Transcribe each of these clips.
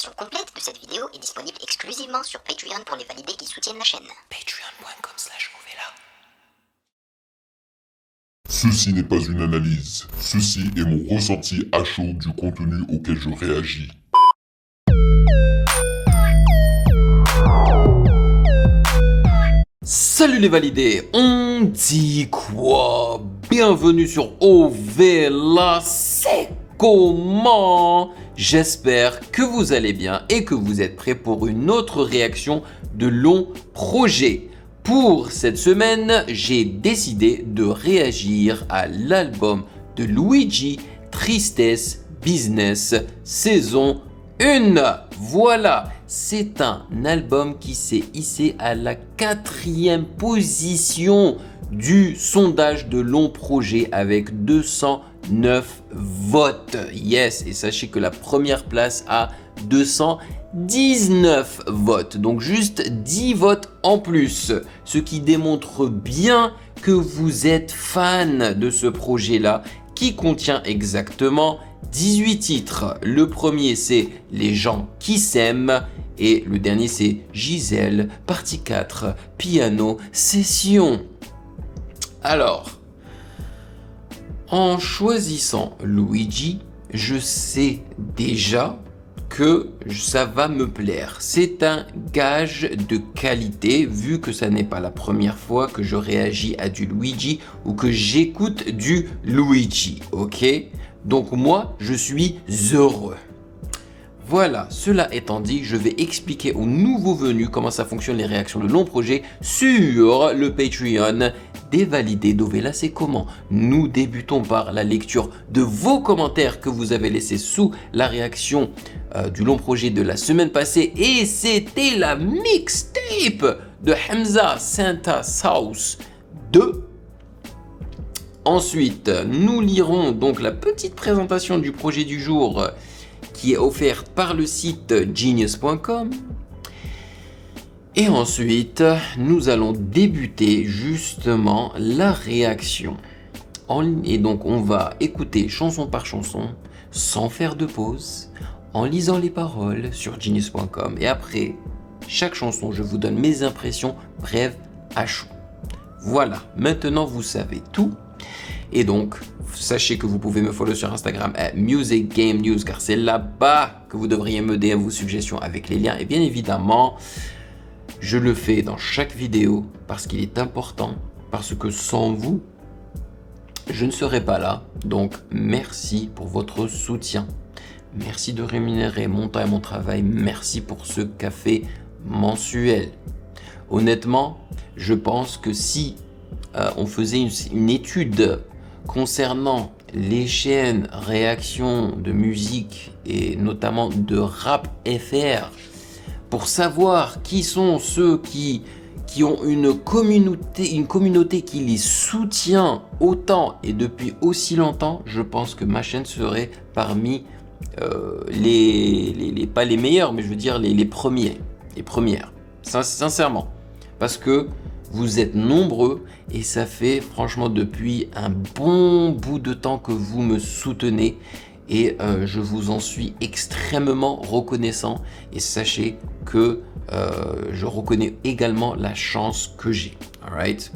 version complète de cette vidéo est disponible exclusivement sur Patreon pour les validés qui soutiennent la chaîne. Patreon.com/Ovela. Ceci n'est pas une analyse, ceci est mon ressenti à chaud du contenu auquel je réagis. Salut les validés, on dit quoi? Bienvenue sur Ovela, c'est comment? J'espère que vous allez bien et que vous êtes prêts pour une autre réaction de long projet. Pour cette semaine, j'ai décidé de réagir à l'album de Luigi, Tristesse Business, saison 1. Voilà, c'est un album qui s'est hissé à la 4e position du sondage de long projet avec 209 votes. Yes, et sachez que la première place a 219 votes, donc juste 10 votes en plus, ce qui démontre bien que vous êtes fan de ce projet-là qui contient exactement 18 titres. Le premier c'est Les gens qui s'aiment et le dernier c'est Gisèle, partie 4, piano, session. Alors, en choisissant Luigi, je sais déjà que ça va me plaire. C'est un gage de qualité vu que ça n'est pas la première fois que je réagis à du Luigi ou que j'écoute du Luigi, ok? Donc moi, je suis heureux. Voilà, cela étant dit, je vais expliquer aux nouveaux venus comment ça fonctionne les réactions de long projet sur le Patreon des validés d'Ovela. C'est comment? Nous débutons par la lecture de vos commentaires que vous avez laissés sous la réaction du long projet de la semaine passée. Et c'était la mixtape de Hamza Santa Sauce 2. Ensuite, nous lirons donc la petite présentation du projet du jour qui est offerte par le site genius.com. Et ensuite, nous allons débuter justement la réaction. Et donc, on va écouter chanson par chanson, sans faire de pause, en lisant les paroles sur genius.com. Et après chaque chanson, je vous donne mes impressions brèves à chaud. Voilà, maintenant vous savez tout. Et donc, sachez que vous pouvez me follow sur Instagram @musicgamenews car c'est là-bas que vous devriez m'aider à vos suggestions avec les liens. Et bien évidemment, je le fais dans chaque vidéo parce qu'il est important, parce que sans vous, je ne serais pas là. Donc, merci pour votre soutien. Merci de rémunérer mon temps et mon travail. Merci pour ce café mensuel. Honnêtement, je pense que si on faisait une étude concernant les chaînes réactions de musique et notamment de rap FR pour savoir qui sont ceux qui ont une communauté qui les soutient autant et depuis aussi longtemps, je pense que ma chaîne serait parmi pas les meilleurs, mais je veux dire les premières, sincèrement, parce que vous êtes nombreux et ça fait franchement depuis un bon bout de temps que vous me soutenez et je vous en suis extrêmement reconnaissant et sachez que je reconnais également la chance que j'ai. Alright.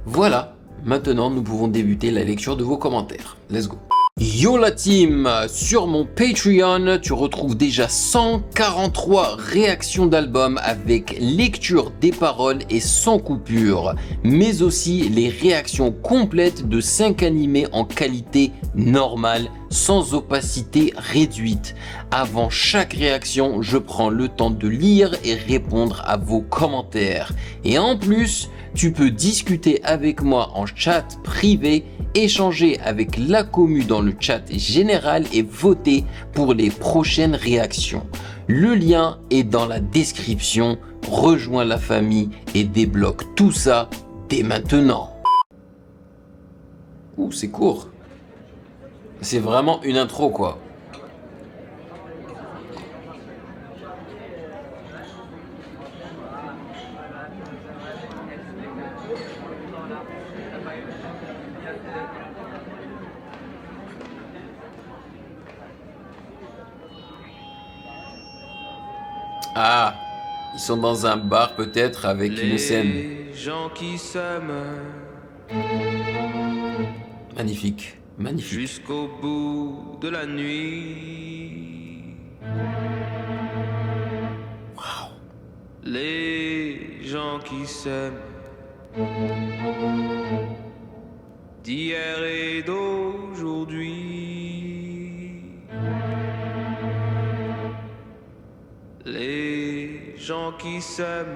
Voilà, maintenant nous pouvons débuter la lecture de vos commentaires. Let's go. Yo la team, sur mon Patreon, tu retrouves déjà 143 réactions d'albums avec lecture des paroles et sans coupure, mais aussi les réactions complètes de 5 animés en qualité normale, sans opacité réduite. Avant chaque réaction, je prends le temps de lire et répondre à vos commentaires. Et en plus, tu peux discuter avec moi en chat privé, échanger avec la commu dans le chat général et voter pour les prochaines réactions. Le lien est dans la description. Rejoins la famille et débloque tout ça dès maintenant. Ouh, c'est court. C'est vraiment une intro quoi. Ah, ils sont dans un bar peut-être avec une scène. Les gens qui s'aiment Magnifique, magnifique. jusqu'au bout de la nuit. Waouh. Les gens qui s'aiment d'hier et d'aujourd'hui. Les gens qui s'aiment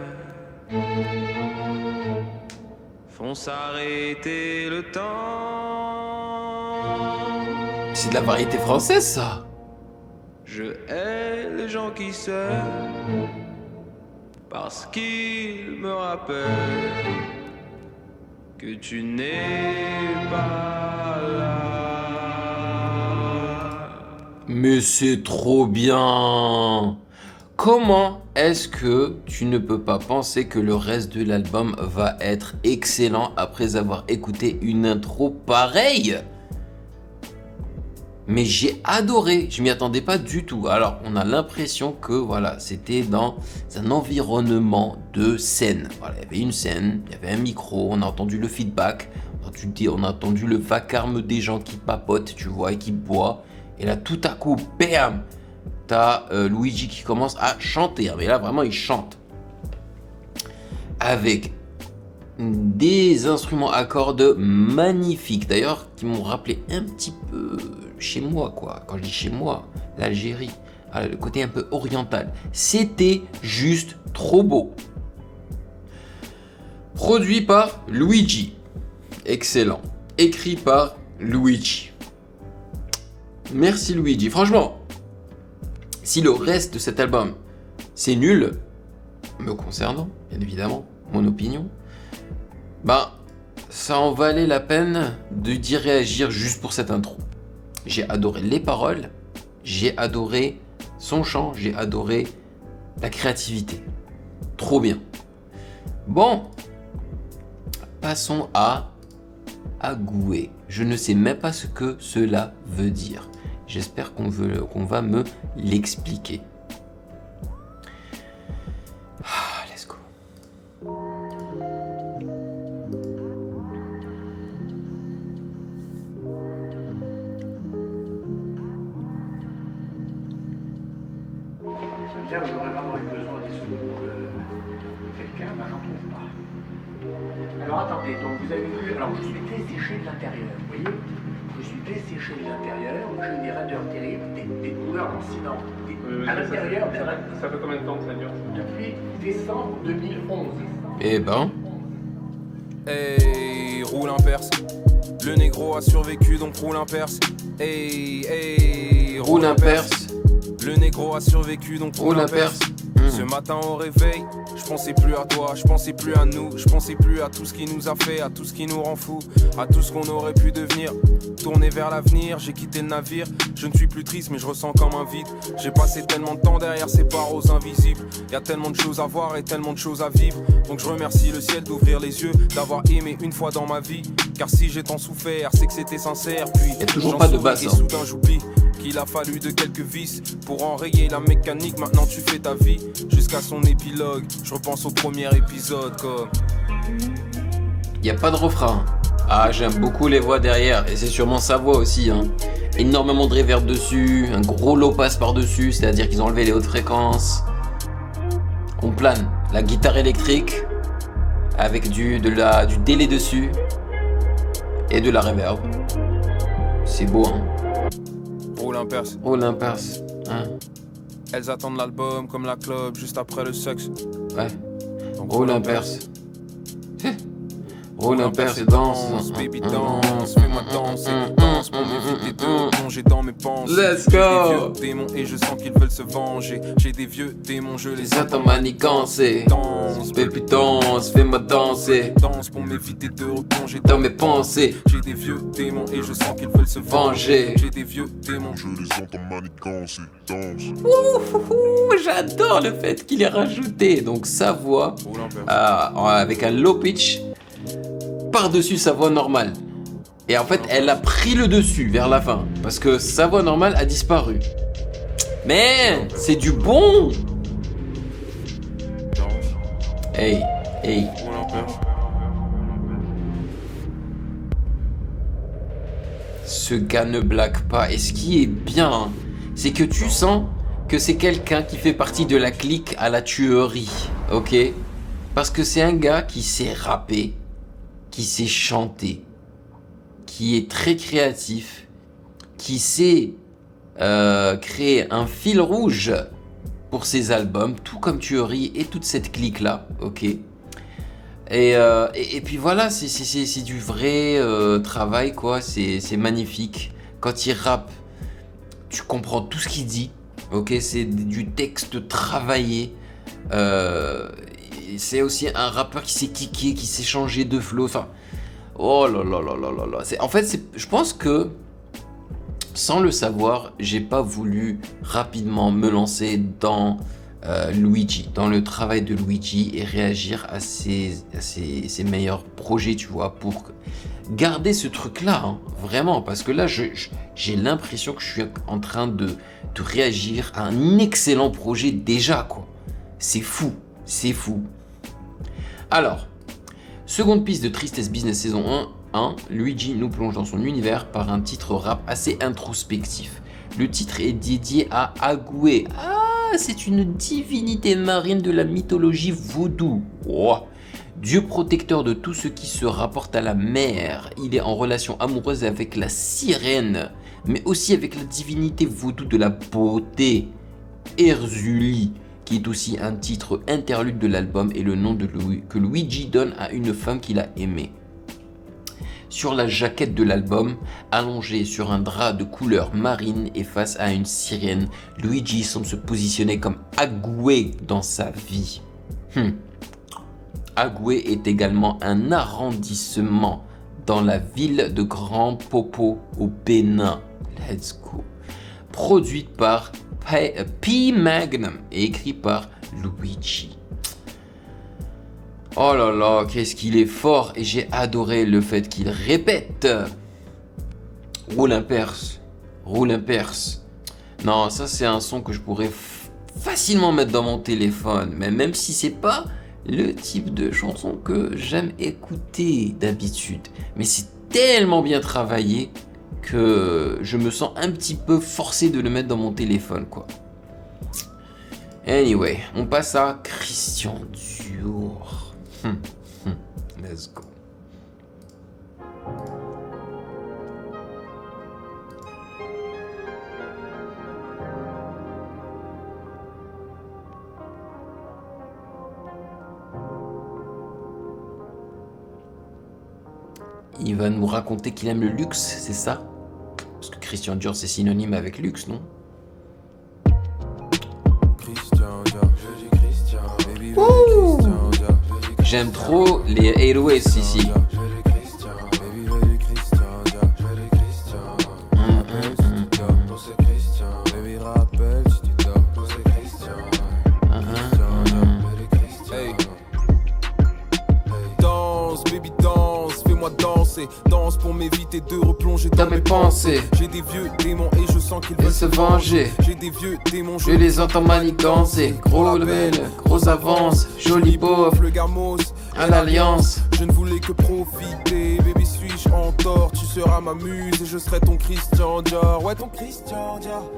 font s'arrêter le temps. C'est de la variété française, ça. Je hais les gens qui s'aiment parce qu'ils me rappellent que tu n'es pas là. Mais c'est trop bien. Comment est-ce que tu ne peux pas penser que le reste de l'album va être excellent après avoir écouté une intro pareille? Mais j'ai adoré, je m'y attendais pas du tout. Alors, on a l'impression que voilà, c'était dans un environnement de scène. Voilà, il y avait une scène, il y avait un micro, on a entendu le feedback, on a entendu le vacarme des gens qui papotent, tu vois, et qui boivent. Et là, tout à coup, bam, t'as Luigi qui commence à chanter. Mais là, vraiment, il chante. Avec des instruments à cordes magnifiques. D'ailleurs, qui m'ont rappelé un petit peu chez moi, quoi. Quand je dis chez moi, l'Algérie. Le côté un peu oriental. C'était juste trop beau. Produit par Luigi. Excellent. Écrit par Luigi. Merci Luigi. Franchement, si le reste de cet album, c'est nul, me concernant, bien évidemment, mon opinion, ça en valait la peine d'y réagir juste pour cette intro. J'ai adoré les paroles, j'ai adoré son chant, j'ai adoré la créativité. Trop bien. Bon, passons à Agoué. Je ne sais même pas ce que cela veut dire. J'espère qu'on va me l'expliquer. Let's go. Ça veut dire que j'aurais vraiment eu besoin des secours de quelqu'un, j'en trouve pas. Alors attendez, donc vous avez vu, alors je suis desséché de l'intérieur, vous voyez? Je suis desséché de l'intérieur, j'ai des raideurs terribles, des couleurs lancinantes. À l'intérieur, Ça fait combien de temps que ça dure? depuis décembre 2011. Eh ben, Hey, roule un perse. Le négro a survécu donc roule un perse. Hey, roule un perse, Le négro a survécu donc roule un perse. Ce matin au réveil, je pensais plus à toi, je pensais plus à nous, je pensais plus à tout ce qui nous a fait, à tout ce qui nous rend fous, à tout ce qu'on aurait pu devenir. Tourné vers l'avenir, j'ai quitté le navire. Je ne suis plus triste mais je ressens comme un vide. J'ai passé tellement de temps derrière ces barreaux invisibles. Y a tellement de choses à voir et tellement de choses à vivre. Donc je remercie le ciel d'ouvrir les yeux, d'avoir aimé une fois dans ma vie. Car si j'ai tant souffert, c'est que c'était sincère. Puis Y a toujours j'en pas de souris basse, et hein. soudain j'oublie qu'il a fallu de quelques vis pour enrayer la mécanique. Maintenant tu fais ta vie jusqu'à son épilogue. Je repense au premier épisode comme Il n'y a pas de refrain. Ah, j'aime beaucoup les voix derrière. Et c'est sûrement sa voix aussi. Hein. Énormément de reverb dessus. Un gros low pass par-dessus. C'est-à-dire qu'ils ont enlevé les hautes fréquences. On plane. La guitare électrique. Avec du délai dessus. Et de la reverb. C'est beau, hein. roule un perse. Oh, l'imperse. Hein. Elles attendent l'album comme la club juste après le sexe. Ouais. Donc Roule un perse. Roule un perse et danse. Baby danse, fais-moi danser, danse pour m'éviter de plonger dans mes pensées. Let's J'ai go. des vieux démons et je sens qu'ils veulent se venger. J'ai des vieux démons, je les Les attends manigancer. Danse, Baby danse, fais-moi danser. danse pour m'éviter de replonger Dans mes pensées. J'ai des vieux démons et je sens qu'ils veulent se Venger. venger. J'ai des vieux démons. Je les entends manigancer, danse. Ouh, j'adore le fait qu'il ait rajouté donc sa voix Roule un perse. avec un low pitch par-dessus sa voix normale. Et en fait, elle a pris le dessus vers la fin parce que sa voix normale a disparu. Mais c'est du bon. Hey. Roule un père. Ce gars ne blague pas. Et ce qui est bien, c'est que tu sens que c'est quelqu'un qui fait partie de la clique à la tuerie. Ok? Parce que c'est un gars qui sait rapper, qui sait chanter, qui est très créatif, qui sait créer un fil rouge pour ses albums, tout comme Tuerie et toute cette clique-là. Ok? Et puis voilà, c'est du vrai travail, quoi. C'est magnifique. Quand il rappe, tu comprends tout ce qu'il dit. Ok, c'est du texte travaillé. C'est aussi un rappeur qui sait kicker, qui sait changer de flow. Enfin, oh là là là là là là. En fait, je pense que sans le savoir, j'ai pas voulu rapidement me lancer dans Luigi, dans le travail de Luigi et réagir à ses meilleurs projets, tu vois, pour garder ce truc-là, hein, vraiment, parce que là, j'ai l'impression que je suis en train de réagir à un excellent projet déjà, quoi. C'est fou, c'est fou. Alors, seconde piste de Tristesse Business saison 1, Luigi nous plonge dans son univers par un titre rap assez introspectif. Le titre est dédié à Agoué. C'est une divinité marine de la mythologie vaudou. Oh. Dieu protecteur de tout ce qui se rapporte à la mer. Il est en relation amoureuse avec la sirène, mais aussi avec la divinité vaudou de la beauté, Erzuli, qui est aussi un titre interlude de l'album et le nom que Luigi donne à une femme qu'il a aimée. Sur la jaquette de l'album, allongé sur un drap de couleur marine et face à une sirène, Luigi semble se positionner comme Agoué dans sa vie. Agoué est également un arrondissement dans la ville de Grand Popo au Bénin. Let's go. Produite par P Magnum et écrit par Luigi. Oh là là, qu'est-ce qu'il est fort, et j'ai adoré le fait qu'il répète. Roule un perse. Non, ça c'est un son que je pourrais facilement mettre dans mon téléphone, mais même si c'est pas le type de chanson que j'aime écouter d'habitude. Mais c'est tellement bien travaillé que je me sens un petit peu forcé de le mettre dans mon téléphone, quoi. Anyway, on passe à Christian Dior. Let's go. Il va nous raconter qu'il aime le luxe, c'est ça? Parce que Christian Dior c'est synonyme avec luxe, non? J'aime trop les 808 ici. Danse, baby danse, fais-moi danser. Danse pour m'éviter de replonger dans mes pensées. J'ai des vieux démons et je sens qu'ils veulent se venger. J'ai des vieux démons, je les entends manigancer. Gros level, grosse avance, joli beauf, le gamos à l'alliance. Je ne voulais que profiter, baby suis-je en tort? Tu seras ma muse et je serai ton Christian Dior. Ouais, ton Christian Dior.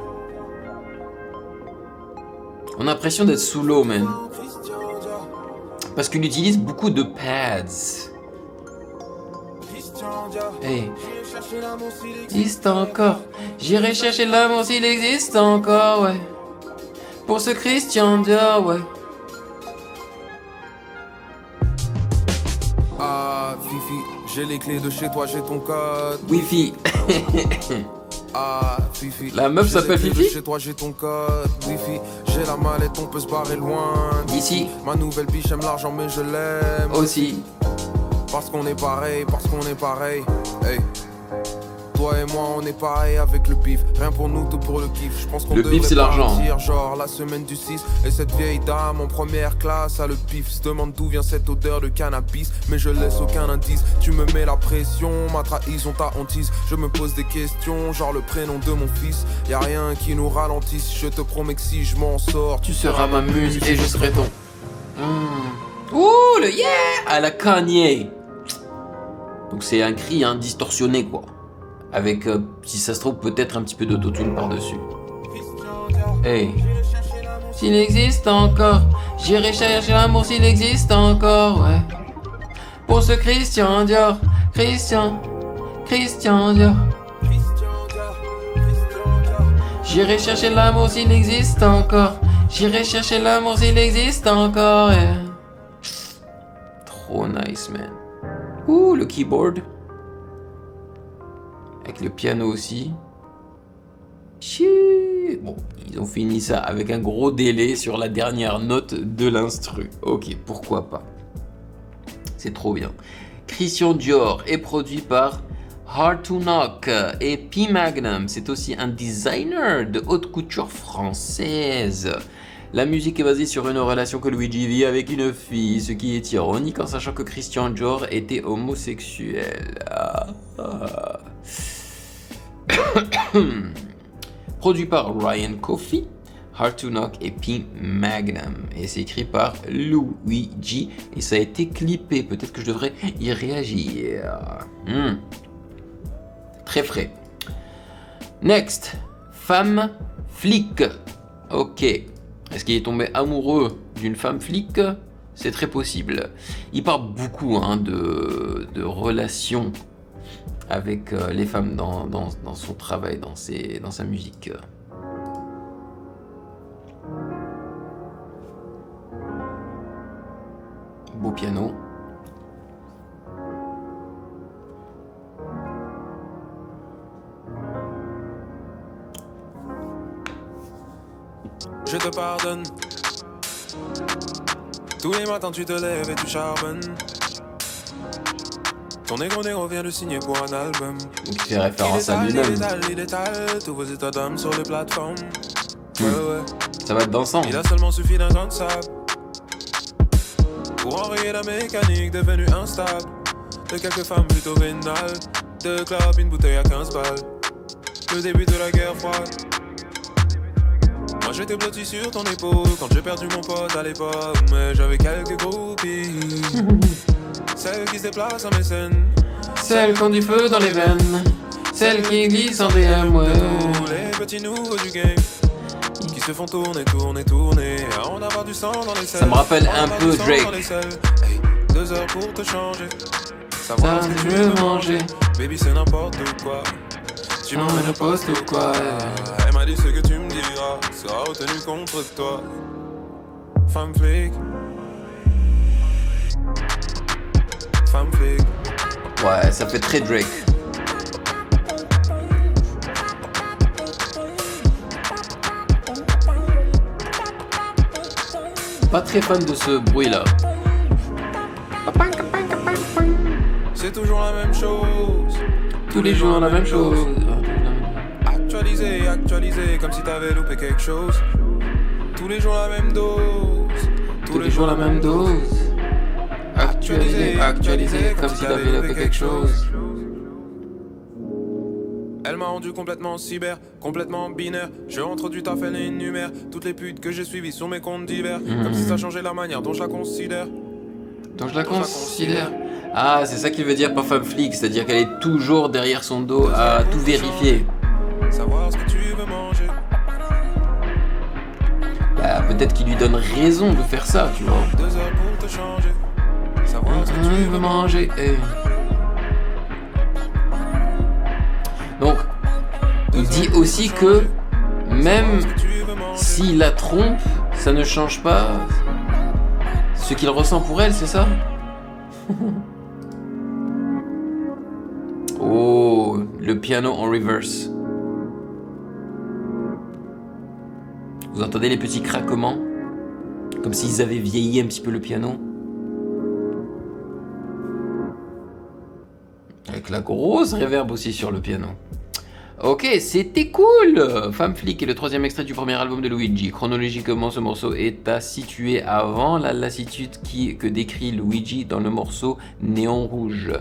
On a l'impression d'être sous l'eau, man. Parce qu'il utilise beaucoup de pads. Hey. Il existe encore. J'irai chercher l'amour s'il existe encore, ouais. Pour ce Christian Dior, ouais. Ah, Fifi, j'ai les clés de chez toi, j'ai ton code. Wi-Fi. Ah, Fifi. La meuf s'appelle Fifi? Chez toi, j'ai ton code. Wi-Fi, j'ai la mallette, on peut se barrer loin D'ici. Ma nouvelle biche aime l'argent, mais je l'aime Aussi. Parce qu'on est pareil, Hey. Toi et moi on est pareil avec le bif. Rien pour nous, tout pour le kiff. Je pense qu'on le devrait bif c'est l'argent. partir, genre la semaine du 6. Et cette vieille dame en première classe a le pif. Se demande d'où vient cette odeur de cannabis. Mais je laisse aucun indice. Tu me mets la pression, ma trahison, ta hantise. Je me pose des questions, genre le prénom de mon fils. Y'a rien qui nous ralentisse. Je te promets que si je m'en sors, Tu seras ma muse et je serai ton. Ouh, le yeah à la Kanye. Donc c'est un cri distorsionné quoi. Avec, si ça se trouve, peut-être un petit peu d'autotune par-dessus. Hey. S'il existe encore, j'irai chercher l'amour s'il existe encore, ouais. Pour ce Christian Dior, Christian Dior. J'irai chercher l'amour s'il existe encore. J'irai chercher l'amour s'il existe encore, yeah. Trop nice, man. Ouh, le keyboard. Avec le piano aussi. Chiii. Bon, ils ont fini ça avec un gros délai sur la dernière note de l'instru. Ok, pourquoi pas. C'est trop bien. Christian Dior est produit par Hard to Knock et P Magnum. C'est aussi un designer de haute couture française. La musique est basée sur une relation que Luigi vit avec une fille, ce qui est ironique en sachant que Christian Dior était homosexuel. Produit par Ryan Coffey, Hard to Knock et P Magnum. Et c'est écrit par Luigi et ça a été clippé. Peut-être que je devrais y réagir. Très frais. Next, Femme Flic. Ok. Est-ce qu'il est tombé amoureux d'une femme flic? C'est très possible. Il parle beaucoup de relations avec les femmes dans son travail, dans sa musique. Beau piano. Je te pardonne. Tous les matins tu te lèves et tu charbonnes. Ton négro vient de signer pour un album. Donc il fait référence à lui-même. Il détale tous vos états d'âme sur les plateformes. Ouais. Ça va être dansant. Il a seulement suffi d'un grain de sable pour enrayer la mécanique devenue instable. De quelques femmes plutôt vénales. Deux clubs, une bouteille à 15 balles. Le début de la guerre froide. Moi j'étais blotti sur ton épaule quand j'ai perdu mon pote à l'époque. Mais j'avais quelques groupies. Celles qui se déplacent en mécène. Celles qui ont du feu dans les veines. Celles qui glissent en DM, ouais. Les petits nouveaux du game qui se font tourner à en avoir du sang dans les selles. Ça me rappelle un peu Drake. Hey, 2 heures pour te changer. Savoir ce que tu veux manger. Baby c'est n'importe quoi. Tu m'emmènes au poste ou quoi? Elle m'a dit ce que tu me diras sera retenu contre toi. Femme flic. Femme flic. Ouais, ça fait très Drake. Pas très fan de ce bruit là. C'est toujours la même chose. Tous les jours la même chose. Actualisé, comme si t'avais loupé quelque chose. Tous les jours la même dose. Tous les jours la même dose. Actualisé, comme si t'avais loupé quelque chose. Elle m'a rendu complètement cyber, complètement binaire. Je rentre du taf, elle énumère toutes les putes que j'ai suivies sur mes comptes divers. Comme si ça changeait la manière dont je la considère. Donc je la considère. Ah, c'est ça qu'il veut dire par femme flic, c'est-à-dire qu'elle est toujours derrière son dos à tout vérifier. Savoir ce que tu veux manger. Bah, peut-être qu'il lui donne raison de faire ça, tu vois. 2 heures pour te changer. Savoir ce que tu veux manger. Donc, il dit aussi que même s'il la trompe, ça ne change pas ce qu'il ressent pour elle, c'est ça? Oh, le piano en reverse. Vous entendez les petits craquements? Comme s'ils avaient vieilli un petit peu le piano. Avec la grosse reverb aussi sur le piano. Ok, c'était cool. Femme Flic est le 3e extrait du premier album de Luigi. Chronologiquement, ce morceau est à situer avant la lassitude que décrit Luigi dans le morceau Néon Rouge.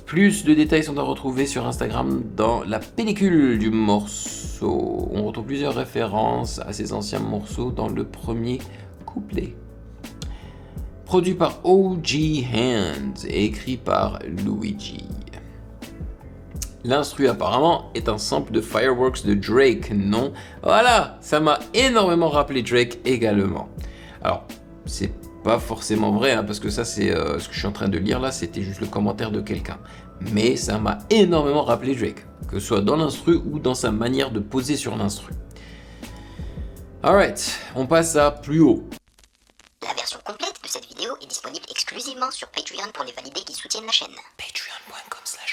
Plus de détails sont à retrouver sur Instagram dans la pellicule du morceau. On retrouve plusieurs références à ces anciens morceaux dans le premier couplet. Produit par OG Hands et écrit par Luigi. L'instru apparemment est un sample de Fireworks de Drake, non? Voilà, ça m'a énormément rappelé Drake également. Alors, c'est pas forcément vrai, hein, parce que ça c'est ce que je suis en train de lire là, c'était juste le commentaire de quelqu'un. Mais ça m'a énormément rappelé Drake, que ce soit dans l'instru ou dans sa manière de poser sur l'instru. Alright, on passe à plus haut. La version complète de cette vidéo est disponible exclusivement sur Patreon pour les validés qui soutiennent la chaîne. Patreon.com/.